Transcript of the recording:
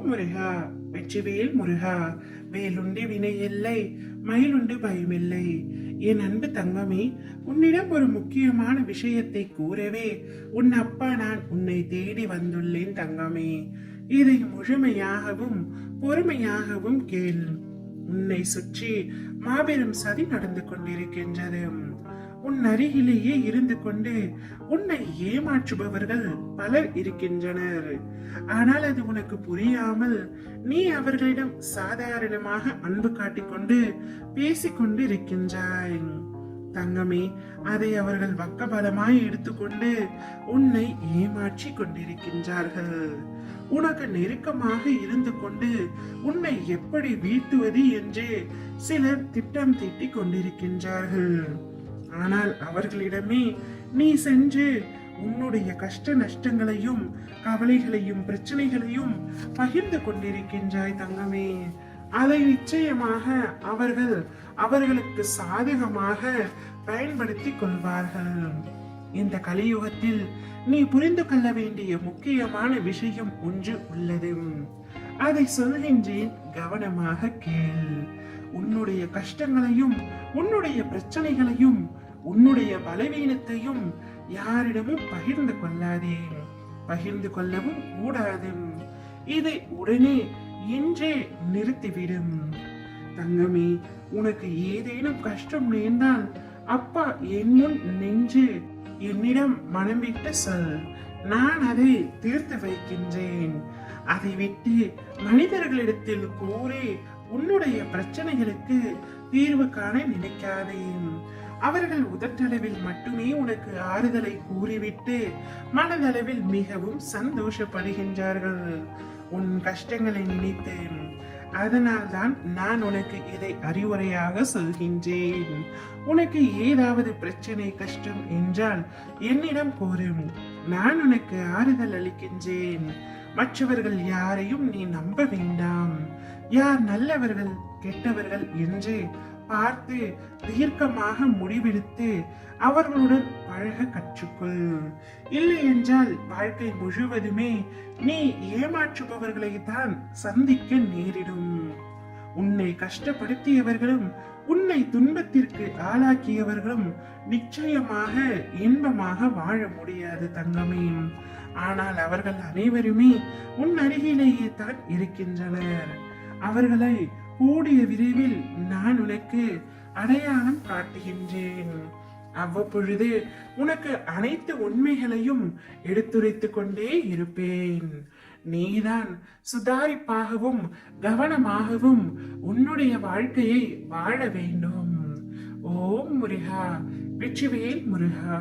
முருகா, வெற்றிவேல் முருகா, வேலுண்டு வினை இல்லை, மயிலுண்டு பயமில்லை. என் அன்பு தங்கமே, உன்னிடம் ஒரு முக்கியமான விஷயத்தை கூறவே உன் அப்பா நான் உன்னை தேடி வந்துள்ளேன் தங்கமே. இதை முழுமையாகவும் பொறுமையாகவும் கேள். உன்னை சுற்றி மாபெரும் சதி நடந்து கொண்டிருக்கின்றது. உன் அருகிலேயே இருந்து கொண்டு உன்னை ஏமாற்றுபவர்கள் பலர் இருக்கின்றனர். ஆனால் அது உனக்கு புரியாமல் நீ அவர்களிடம் சாதாரணமாக அன்பு காட்டிக்கொண்டு பேசிக்கொண்டு இருக்கின்றாய் தங்கமே. அதை அவர்கள் வக்கபலமாய் எடுத்துக்கொண்டு உன்னை ஏமாற்றி கொண்டிருக்கின்றார்கள். உனக்கு நெருக்கமாக இருந்து கொண்டு உன்னை எப்படி வீழ்த்துவது என்று சிலர் திட்டம் தீட்டிக் கொண்டிருக்கின்றார்கள். ஆனால் அவர்களிடமே நீ சென்று உன்னுடைய கஷ்ட நஷ்டங்களையும் கவலைகளையும் பிரச்சனைகளையும் பகிர்ந்து கொண்டிருக்கின்றாய் தங்கமே. அதை நிச்சயமாக அவர்கள் அவர்களுக்கு சாதகமாக பயன்படுத்தி கொள்வார்கள். இந்த கலியுகத்தில் நீ புரிந்து கொள்ள வேண்டிய முக்கியமான விஷயம் ஒன்று உள்ளது. அதை சொல்கின்றேன், கவனமாக கேள். உன்னுடைய கஷ்டங்களையும் உன்னுடைய பிரச்சனைகளையும் உன்னுடைய பலவீனத்தையும் யாரிடமும் பகிர்ந்து கொள்ளாதே, பகிர்ந்து கொள்ளவும் கூடாது. இதை உடனே இன்றே நிறுத்திவிடும் தங்கமே. உனக்கு ஏதேனும் கஷ்டம் நேர்ந்தால் அப்பா என் முன் நின்று என்னிடம் மனம் விட்டு சொல், நான் அதை தீர்த்து வைக்கின்றேன். அதை விட்டு மனிதர்களிடத்தில் கூறி உன்னுடைய பிரச்சனைகளுக்கு தீர்வு காண நினைக்காதே. அவர்கள் உதட்டளவில் மட்டுமே உனக்கு ஆறுதலை கூறிவிட்டு மனதளவில் மிகவும் சந்தோஷப்படுகின்றார்கள் உன் கஷ்டங்களை நினைத்து. அதனால்தான் நான் உனக்கு இதை அறிவுரையாக சொல்கின்றேன். உனக்கு ஏதாவது பிரச்சனை கஷ்டம் என்றால் என்னிடம் கூறும், நான் உனக்கு ஆறுதல் அளிக்கின்றேன். மற்றவர்கள் யாரையும் நீ நம்ப வேண்டாம். யார் நல்லவர்கள் கெட்டவர்கள் என்று பார்த்து தீர்க்கமாக முடிவெடுத்து அவர்களுடன் பழக கற்றுக்கொள். இல்லை என்றால் வாழ்க்கை முழுவதுமே நீ ஏமாற்றுபவர்களை தான் சந்திக்க நேரிடும். உன்னை கஷ்டப்படுத்தியவர்களும் உன்னை துன்பத்திற்கு ஆளாக்கியவர்களும் நிச்சயமாக இன்பமாக வாழ முடியாது தங்கமே. ஆனால் அவர்கள் அனைவருமே உன் அருகிலேயே தான் இருக்கின்றனர். அவர்களை கூடிய விரைவில் நான் உனக்கு அடையாளம் காட்டுகின்றேன். அவ்வப்பொழுது உனக்கு அனைத்து உண்மைகளையும் எடுத்துரைத்துக் கொண்டே இருப்பேன். நீதான் சுதாரிப்பாகவும் கவனமாகவும் உன்னுடைய வாழ்க்கையை வாழ வேண்டும். ஓம் முருகா, வெற்றிவேல் முருகா.